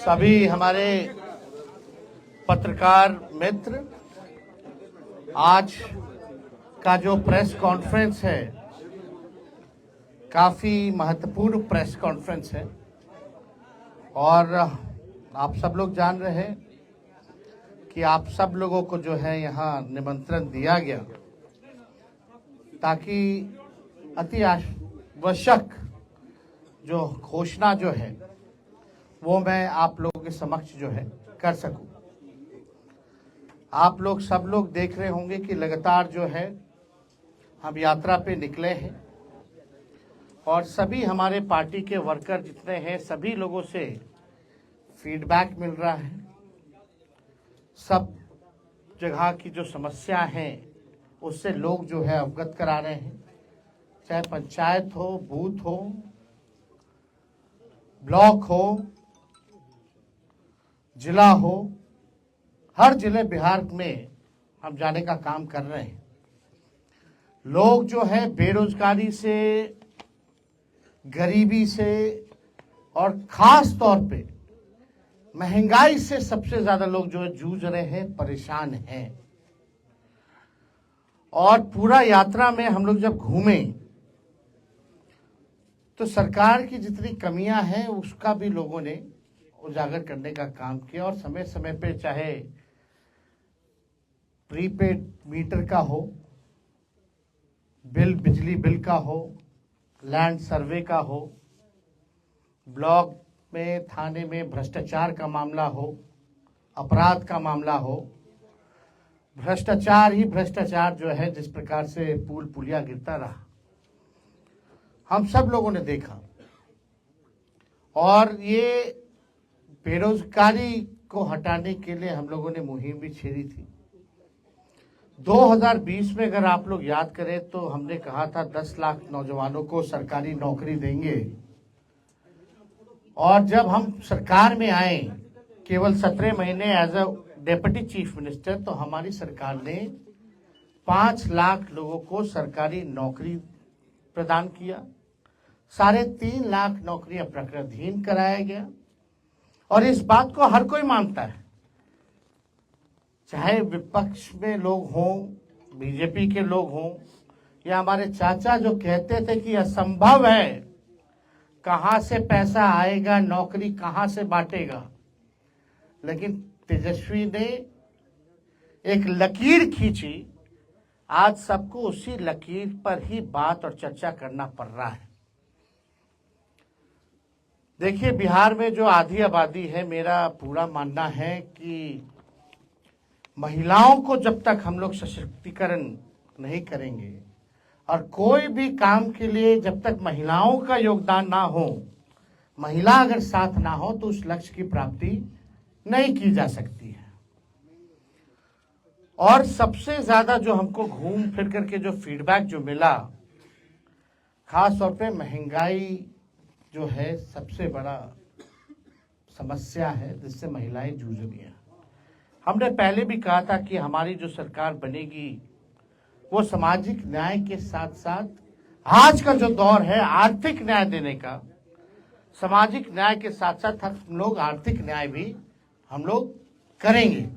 सभी हमारे पत्रकार मित्र, आज का जो प्रेस कॉन्फ्रेंस है काफ़ी महत्वपूर्ण प्रेस कॉन्फ्रेंस है और आप सब लोग जान रहे हैं कि आप सब लोगों को जो है यहाँ निमंत्रण दिया गया ताकि अति आवश्यक जो घोषणा जो है वो मैं आप लोगों के समक्ष जो है कर सकूं। आप लोग सब लोग देख रहे होंगे कि लगातार जो है हम यात्रा पे निकले हैं और सभी हमारे पार्टी के वर्कर जितने हैं सभी लोगों से फीडबैक मिल रहा है। सब जगह की जो समस्या है उससे लोग जो है अवगत करा रहे हैं, चाहे पंचायत हो, बूथ हो, ब्लॉक हो, जिला हो, हर जिले बिहार में हम जाने का काम कर रहे हैं। लोग जो है बेरोजगारी से, गरीबी से और खास तौर पे महंगाई से सबसे ज्यादा लोग जो है जूझ रहे हैं, परेशान हैं। और पूरा यात्रा में हम लोग जब घूमे तो सरकार की जितनी कमियां हैं उसका भी लोगों ने उजागर करने का काम किया और समय समय पे चाहे प्रीपेड मीटर का हो, बिजली बिल का हो, लैंड सर्वे का हो, ब्लॉक में थाने में भ्रष्टाचार का मामला हो, अपराध का मामला हो, भ्रष्टाचार ही भ्रष्टाचार जो है जिस प्रकार से पुल पुलिया गिरता रहा हम सब लोगों ने देखा। और ये बेरोजगारी को हटाने के लिए हम लोगों ने मुहिम भी छेड़ी थी। 2020 में अगर आप लोग याद करें तो हमने कहा था 10 लाख नौजवानों को सरकारी नौकरी देंगे और जब हम सरकार में आए केवल 17 महीने as a deputy chief minister तो हमारी सरकार ने 5 लाख लोगों को सरकारी नौकरी प्रदान किया। 3.5 लाख नौकरियां प्रक्रियाधीन कराया गया और इस बात को हर कोई मानता है, चाहे विपक्ष में लोग हों, बीजेपी के लोग हों या हमारे चाचा जो कहते थे कि असंभव है, कहां से पैसा आएगा, नौकरी कहां से बांटेगा। लेकिन तेजस्वी ने एक लकीर खींची, आज सबको उसी लकीर पर ही बात और चर्चा करना पड़ रहा है। देखिए, बिहार में जो आधी आबादी है, मेरा पूरा मानना है कि महिलाओं को जब तक हम लोग सशक्तिकरण नहीं करेंगे और कोई भी काम के लिए जब तक महिलाओं का योगदान ना हो, महिला अगर साथ ना हो तो उस लक्ष्य की प्राप्ति नहीं की जा सकती है। और सबसे ज्यादा जो हमको घूम फिर करके जो फीडबैक जो मिला, खास तौर पे महंगाई जो है सबसे बड़ा समस्या है जिससे महिलाएं जूझ रही हैं। हमने पहले भी कहा था कि हमारी जो सरकार बनेगी वो सामाजिक न्याय के साथ साथ आज का जो दौर है आर्थिक न्याय देने का, सामाजिक न्याय के साथ साथ हम लोग आर्थिक न्याय भी हम लोग करेंगे।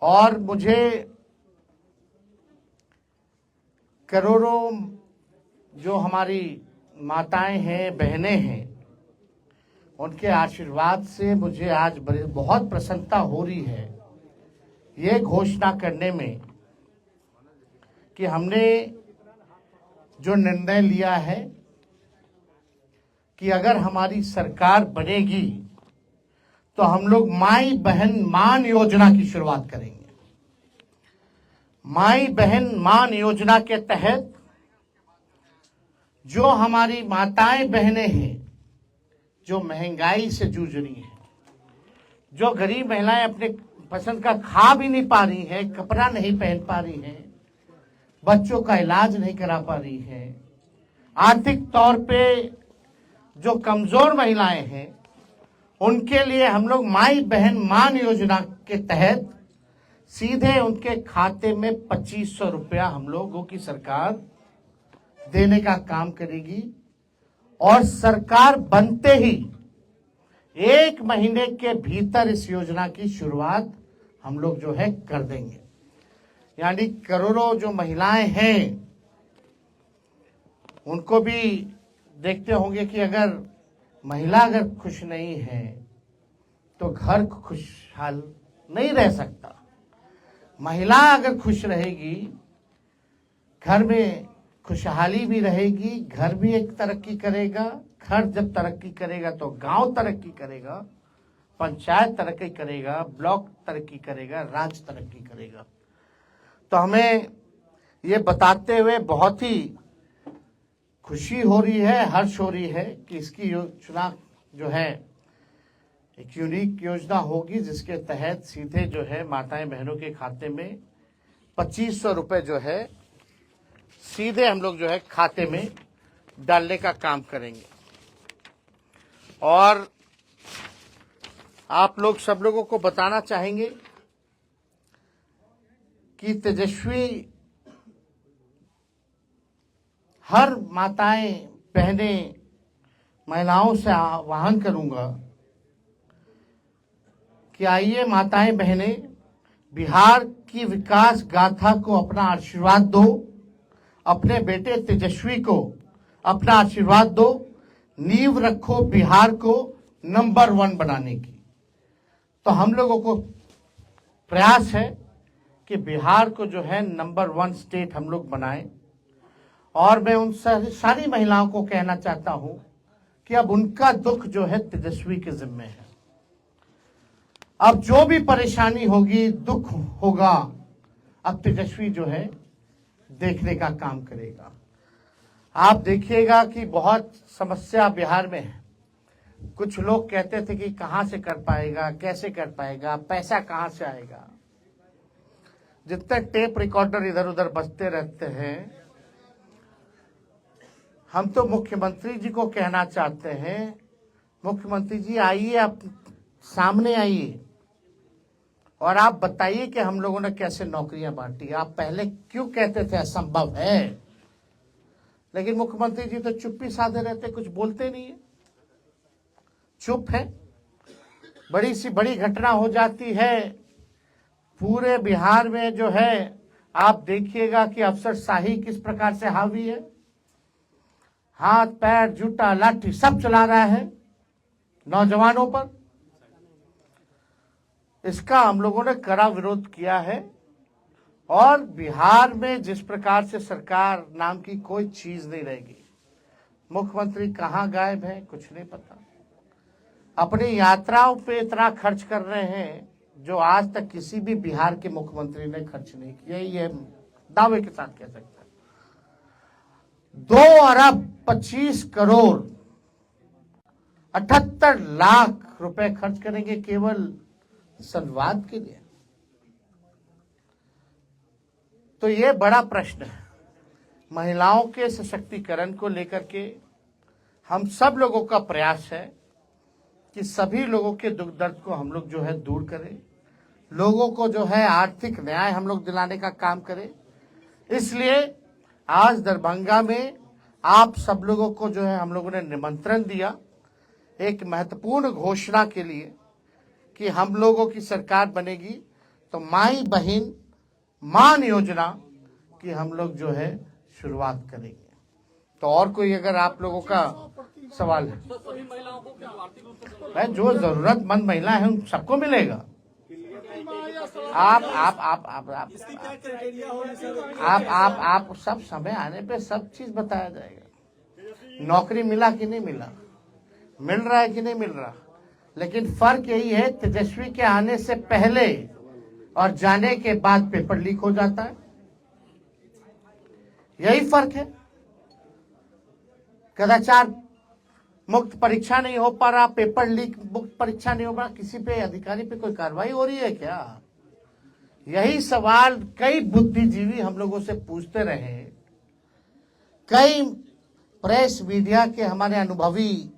और मुझे करोड़ों जो हमारी माताएं हैं, बहनें हैं, उनके आशीर्वाद से मुझे आज बहुत प्रसन्नता हो रही है ये घोषणा करने में कि हमने जो निर्णय लिया है कि अगर हमारी सरकार बनेगी तो हम लोग माई बहन मान योजना की शुरुआत करेंगे। माई बहन मान योजना के तहत जो हमारी माताएं बहनें हैं जो महंगाई से जूझ रही हैं, जो गरीब महिलाएं अपने पसंद का खा भी नहीं पा रही हैं, कपड़ा नहीं पहन पा रही हैं, बच्चों का इलाज नहीं करा पा रही हैं, आर्थिक तौर पे जो कमजोर महिलाएं हैं, उनके लिए हम लोग माई बहन मान योजना के तहत सीधे उनके खाते में 2500 रुपया हम लोगों की सरकार देने का काम करेगी। और सरकार बनते ही 1 महीने के भीतर इस योजना की शुरुआत हम लोग जो है कर देंगे। यानी करोड़ों जो महिलाएं हैं उनको भी देखते होंगे कि अगर महिला अगर खुश नहीं है तो घर खुशहाल नहीं रह सकता। महिला अगर खुश रहेगी, घर में खुशहाली भी रहेगी, घर भी एक तरक्की करेगा। घर जब तरक्की करेगा तो गांव तरक्की करेगा, पंचायत तरक्की करेगा, ब्लॉक तरक्की करेगा, राज्य तरक्की करेगा। तो हमें ये बताते हुए बहुत ही खुशी हो रही है, हर्ष हो रही है कि इसकी योजना जो है एक यूनिक योजना होगी, जिसके तहत सीधे जो है माताएं बहनों के खाते में 2500 रुपये जो है सीधे हम लोग जो है खाते में डालने का काम करेंगे। और आप लोग सब लोगों को बताना चाहेंगे कि तेजस्वी हर माताएं बहनें महिलाओं से आह्वान करूंगा कि आइए माताएं बहनें, बिहार की विकास गाथा को अपना आशीर्वाद दो, अपने बेटे तेजस्वी को अपना आशीर्वाद दो, नींव रखो बिहार को नंबर 1 बनाने की। तो हम लोगों को प्रयास है कि बिहार को जो है नंबर 1 स्टेट हम लोग बनाएं। और मैं उन सारी महिलाओं को कहना चाहता हूं कि अब उनका दुख जो है तेजस्वी के जिम्मे है। अब जो भी परेशानी होगी, दुख होगा, अब तेजस्वी जो है देखने का काम करेगा। आप देखिएगा कि बहुत समस्या बिहार में है। कुछ लोग कहते थे कि कहां से कर पाएगा, कैसे कर पाएगा, पैसा कहां से आएगा। जितने टेप रिकॉर्डर इधर उधर बजते रहते हैं, हम तो मुख्यमंत्री जी को कहना चाहते हैं, मुख्यमंत्री जी आइए, आप सामने आइए और आप बताइए कि हम लोगों ने कैसे नौकरियां बांटी। आप पहले क्यों कहते थे असंभव है, लेकिन मुख्यमंत्री जी तो चुप्पी साधे रहते, कुछ बोलते नहीं है, चुप है। बड़ी सी बड़ी घटना हो जाती है, पूरे बिहार में जो है आप देखिएगा कि अफसरशाही किस प्रकार से हावी है। हाथ पैर जूता लाठी सब चला रहा है नौजवानों पर। इसका हम लोगों ने कड़ा विरोध किया है। और बिहार में जिस प्रकार से सरकार नाम की कोई चीज नहीं रहेगी। मुख्यमंत्री कहां गायब है कुछ नहीं पता। अपनी यात्राओं पे इतना खर्च कर रहे हैं जो आज तक किसी भी बिहार के मुख्यमंत्री ने खर्च नहीं किया, ये दावे के साथ कह सकते हैं। 2 अरब 25 करोड़ 78 लाख रुपए खर्च करेंगे केवल संवाद के लिए। तो ये बड़ा प्रश्न है। महिलाओं के सशक्तिकरण को लेकर के हम सब लोगों का प्रयास है कि सभी लोगों के दुख दर्द को हम लोग जो है दूर करें, लोगों को जो है आर्थिक न्याय हम लोग दिलाने का काम करें। इसलिए आज दरभंगा में आप सब लोगों को जो है हम लोगों ने निमंत्रण दिया एक महत्वपूर्ण घोषणा के लिए कि हम लोगों की सरकार बनेगी तो माई बहन मान योजना की हम लोग जो है शुरुआत करेंगे। तो और कोई अगर आप लोगों का सवाल है, जो जरूरतमंद महिला है उन सबको मिलेगा। आप सब समय आने पे सब चीज बताया जाएगा। नौकरी मिला कि नहीं मिला, मिल रहा है कि नहीं मिल रहा, लेकिन फर्क यही है तेजस्वी के आने से पहले और जाने के बाद पेपर लीक हो जाता है, यही फर्क है। कदाचार मुक्त परीक्षा नहीं हो पा रहा, पेपर लीक मुक्त परीक्षा नहीं हो पा रहा, किसी पे अधिकारी पे कोई कार्रवाई हो रही है क्या? यही सवाल कई बुद्धिजीवी हम लोगों से पूछते रहे, कई प्रेस मीडिया के हमारे अनुभवी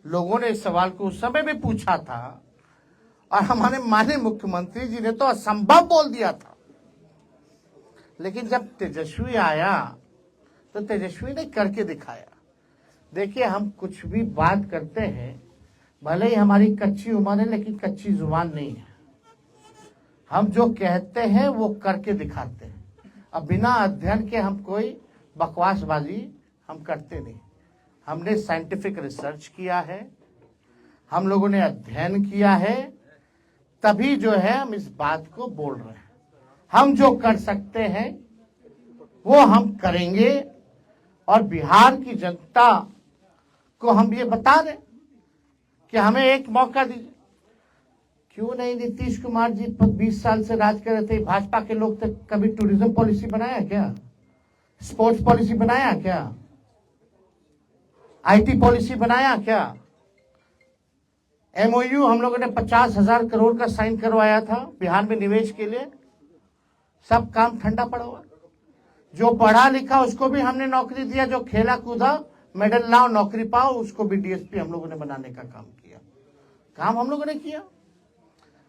लोगों ने इस सवाल को उस समय भी पूछा था और हमारे माननीय मुख्यमंत्री जी ने तो असंभव बोल दिया था। लेकिन जब तेजस्वी आया तो तेजस्वी ने करके दिखाया। देखिए, हम कुछ भी बात करते हैं भले ही हमारी कच्ची उम्र है लेकिन कच्ची जुबान नहीं है। हम जो कहते हैं वो करके दिखाते हैं। अब बिना अध्ययन के हम कोई बकवासबाजी हम करते नहीं। हमने साइंटिफिक रिसर्च किया है, हम लोगों ने अध्ययन किया है, तभी जो है हम इस बात को बोल रहे हैं। हम जो कर सकते हैं वो हम करेंगे और बिहार की जनता को हम ये बता दें कि हमें एक मौका दीजिए। क्यों नहीं? नीतीश कुमार जी 20 साल से राज कर रहे थे, भाजपा के लोग थे, कभी टूरिज्म पॉलिसी बनाया क्या? स्पोर्ट्स पॉलिसी बनाया क्या? आईटी पॉलिसी बनाया क्या? एमओयू हम लोगों ने 50,000 करोड़ का साइन करवाया था बिहार में निवेश के लिए, सब काम ठंडा पड़ा हुआ। जो पढ़ा लिखा उसको भी हमने नौकरी दिया, जो खेला कूदा मेडल लाओ नौकरी पाओ उसको भी डीएसपी हम लोगों ने बनाने का काम किया। काम हम लोगों ने किया।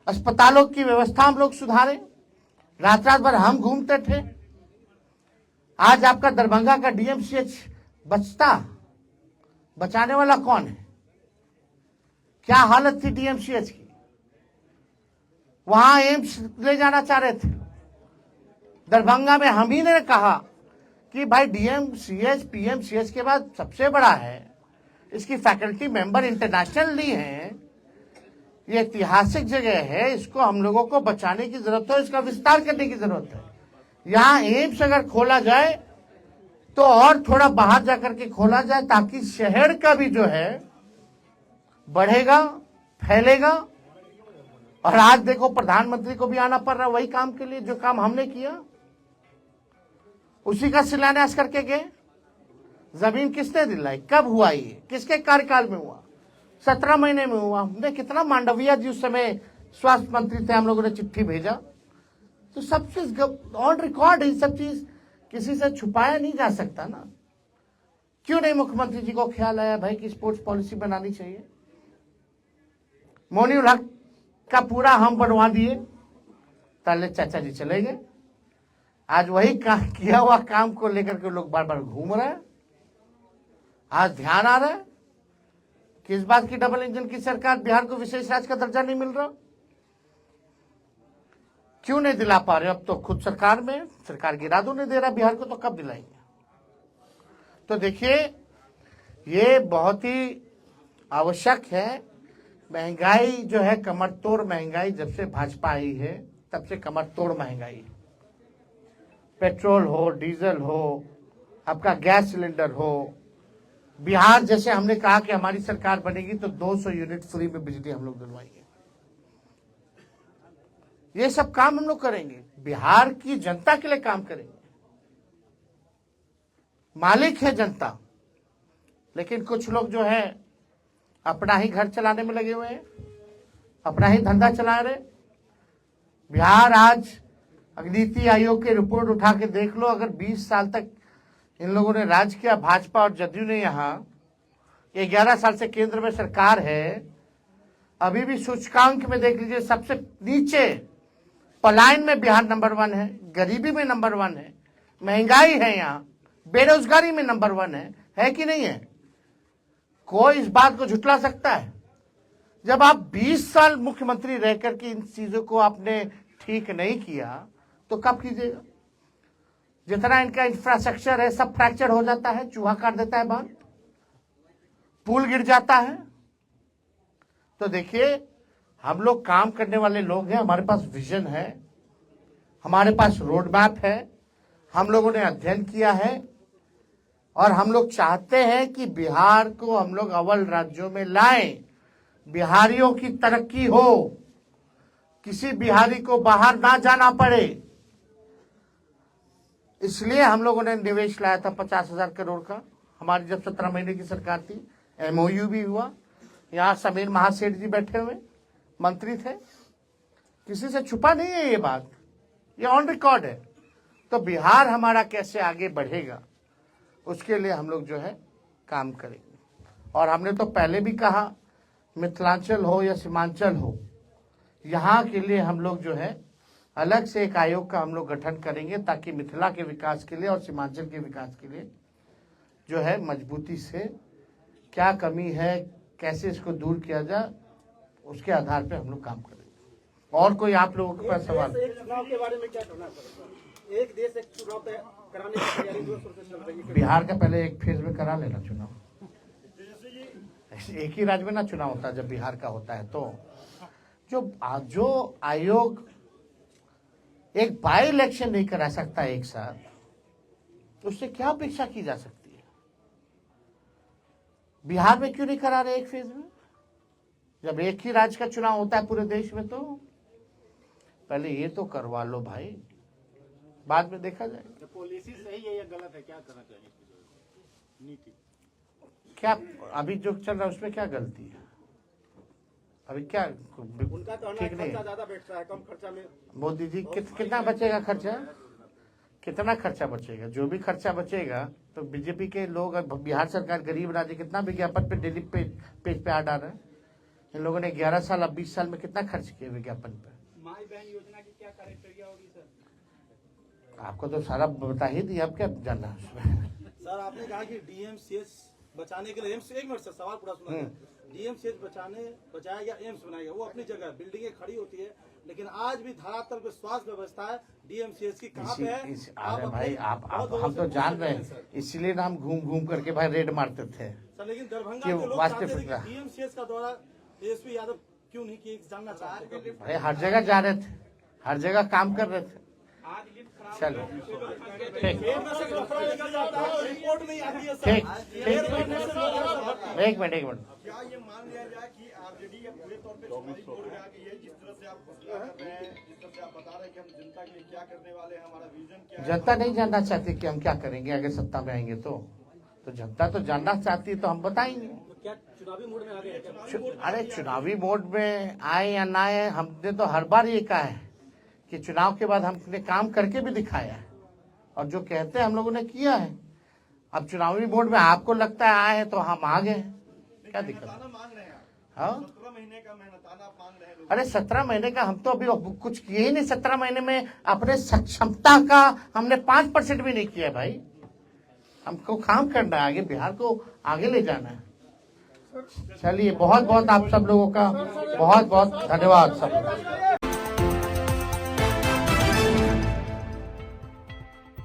अस्पतालों की व्यवस्था हम लोग सुधारे, रात रात भर हम घूमते थे। आज आपका दरभंगा का डीएमसीएच बचाने वाला कौन है? क्या हालत थी डीएमसीएच की? वहां एम्स ले जाना चाह रहे थे। दरभंगा में हम ही ने कहा कि भाई डीएमसीएच पीएमसीएच के बाद सबसे बड़ा है, इसकी फैकल्टी मेंबर इंटरनेशनल ली है, ये ऐतिहासिक जगह है, इसको हम लोगों को बचाने की जरूरत है, इसका विस्तार करने की जरूरत है। यहाँ एम्स अगर खोला जाए तो और थोड़ा बाहर जाकर के खोला जाए ताकि शहर का भी जो है बढ़ेगा, फैलेगा। और आज देखो प्रधानमंत्री को भी आना पड़ रहा है वही काम के लिए जो काम हमने किया, उसी का शिलान्यास करके गए। जमीन किसने दिलाई? कब हुआ? ये किसके कार्यकाल में हुआ? 17 महीने में हुआ। हमने कितना, मांडविया जी उस समय स्वास्थ्य मंत्री थे, हम लोगों ने चिट्ठी भेजा। तो सब चीज ऑन रिकॉर्ड है, सब चीज किसी से छुपाया नहीं जा सकता ना। क्यों नहीं मुख्यमंत्री जी को ख्याल आया भाई कि स्पोर्ट्स पॉलिसी बनानी चाहिए? मोनी उल हक का पूरा हम बनवा दिए, पहले चाचा जी चले गए। आज वही किया हुआ काम को लेकर के लोग बार बार घूम रहे हैं। आज ध्यान आ रहा है कि इस बात की डबल इंजन की सरकार, बिहार को विशेष राज्य का दर्जा नहीं मिल रहा। क्यों नहीं दिला पा रहे? अब तो खुद सरकार में, सरकार गिरा दो नहीं दे रहा बिहार को, तो कब दिलाएंगे? तो देखिए ये बहुत ही आवश्यक है। महंगाई जो है कमर तोड़ महंगाई, जब से भाजपा आई है तब से कमर तोड़ महंगाई। पेट्रोल हो, डीजल हो, आपका गैस सिलेंडर हो। बिहार जैसे हमने कहा कि हमारी सरकार बनेगी तो 200 यूनिट फ्री में बिजली हम लोग दिलवाएंगे। ये सब काम हम लोग करेंगे, बिहार की जनता के लिए काम करेंगे। मालिक है जनता, लेकिन कुछ लोग जो है अपना ही घर चलाने में लगे हुए हैं, अपना ही धंधा चला रहे। बिहार आज नीति आयोग की रिपोर्ट उठा के देख लो, अगर 20 साल तक इन लोगों ने राज किया, भाजपा और जदयू ने, यहाँ 11 साल से केंद्र में सरकार है, अभी भी सूचकांक में देख लीजिए सबसे नीचे, पलायन में बिहार नंबर 1 है, गरीबी में नंबर 1 है, महंगाई है, यहाँ बेरोजगारी में नंबर 1 है कि नहीं है? कोई इस बात को झुटला सकता है? जब आप 20 साल मुख्यमंत्री रह करके इन चीजों को आपने ठीक नहीं किया तो कब कीजिएगा? जितना इनका इंफ्रास्ट्रक्चर है सब फ्रैक्चर हो जाता है, चूहा काट देता है बांध, पुल गिर जाता है। तो देखिए हम लोग काम करने वाले लोग हैं, हमारे पास विजन है, हमारे पास रोड मैप है, हम लोगों ने अध्ययन किया है और हम लोग चाहते हैं कि बिहार को हम लोग अव्वल राज्यों में लाएं, बिहारियों की तरक्की हो, किसी बिहारी को बाहर ना जाना पड़े। इसलिए हम लोगों ने निवेश लाया था 50,000 करोड़ का, हमारी जब 17 महीने की सरकार थी। एमओयू भी हुआ, यहाँ समीर महासेठ जी बैठे हुए मंत्री थे, किसी से छुपा नहीं है ये बात, ये ऑन रिकॉर्ड है। तो बिहार हमारा कैसे आगे बढ़ेगा उसके लिए हम लोग जो है काम करेंगे। और हमने तो पहले भी कहा, मिथिलांचल हो या सीमांचल हो, यहाँ के लिए हम लोग जो है अलग से एक आयोग का हम लोग गठन करेंगे ताकि मिथिला के विकास के लिए और सीमांचल के विकास के लिए जो है मजबूती से क्या कमी है, कैसे इसको दूर किया जाए, उसके आधार पे हम लोग काम करेंगे। और कोई आप लोगों के पास सवाल? एक चुनाव के बारे में क्या कहना है? एक देश एक चुनाव कराने की तैयारी जोर शोर से चल रही है। बिहार का पहले एक फेज में करा लेना चुनाव, एक ही राज्य में ना चुनाव होता है। जब बिहार का होता है तो जो आयोग एक बाई इलेक्शन नहीं करा सकता एक साथ, तो उससे क्या अपेक्षा की जा सकती है? बिहार में क्यों नहीं करा रहे एक फेज में, जब एक ही राज्य का चुनाव होता है पूरे देश में? तो पहले ये तो करवा लो भाई, बाद में देखा जाएगा। पॉलिसी सही है या गलत है, क्या करना चाहिए नीति? क्या अभी जो चल रहा है उसमें क्या गलती है? अभी क्या उनका तो ठीक नहीं खर्चा है? ज्यादा बैठता है, कम खर्चा में। मोदी जी कितना बचेगा खर्चा? कितना खर्चा बचेगा? जो भी खर्चा बचेगा तो बीजेपी के लोग, बिहार सरकार गरीब राज्य, कितना विज्ञापन पे डेली पेज पे आ डाल रहे हैं। इन लोगों ने 11 साल अब 20 साल में कितना खर्च किया विज्ञापन पे? माई बहन योजना की क्या क्राइटेरिया होगी सर? आपको तो सारा बता ही दिया, अब क्या जानना है उसमें? सर आपने कहा कि डीएमसीएच बचाने के लिए एम्स, एक मिनट सर सवाल पूरा सुना। डीएमसीएच बचाएगा, एम्स बनाएगा, वो अपनी जगह बिल्डिंगें खड़ी होती है, लेकिन आज भी धरातल पे स्वास्थ्य व्यवस्था है डीएमसीएच की कहाँ पे है? अरे भाई आप हम तो जान रहे हैं, इसलिए ना हम घूम घूम करके भाई रेड मारते थे सर। लेकिन दरभंगा कि के लोग वास्तविक चाहते थे फिक्र। कि डीएमसीएच का दौरा एसपी यादव क्यों नहीं किए, जानना चाहते थे। भाई हर जगह जा रहे थे, हर जगह काम कर रहे थे। चलो ठीक रिपोर्ट नहीं आती है ठीक सर। एक मिनट क्या ये मान लिया जाए कि आरजेडी अब पूरे तौर पे चुनावी मोड में आ गई है? जिस तरह से आप फैसला कर रहे हैं, जिस तरह से आप बता रहे हैं कि हम जनता के लिए क्या करने वाले हैं, हमारा विजन क्या है। जनता नहीं जानना चाहती कि हम क्या करेंगे अगर सत्ता में आएंगे तो जनता तो जानना चाहती है, तो हम बताएंगे। तो क्या चुनावी मोड में आ गए हैं? अरे चुनावी मोड में आए या ना आए, हमने तो हर बार ये कहा है कि चुनाव के बाद हमने काम करके भी दिखाया है, और जो कहते हैं हम लोगों ने किया है। अब चुनावी मोड में आपको लगता है आए तो हम आ गए, क्या दिक्कत है? मांग रहे हैं, हाँ 17 महीने का मेहनताना मांग रहे हैं लोग। अरे 17 महीने का हम तो अभी कुछ किए ही नहीं। 17 महीने में अपने सक्षमता का हमने 5% भी नहीं किया भाई। हमको काम करना है, आगे बिहार को आगे ले जाना है। चलिए बहुत बहुत आप सब लोगों का बहुत बहुत धन्यवाद सब।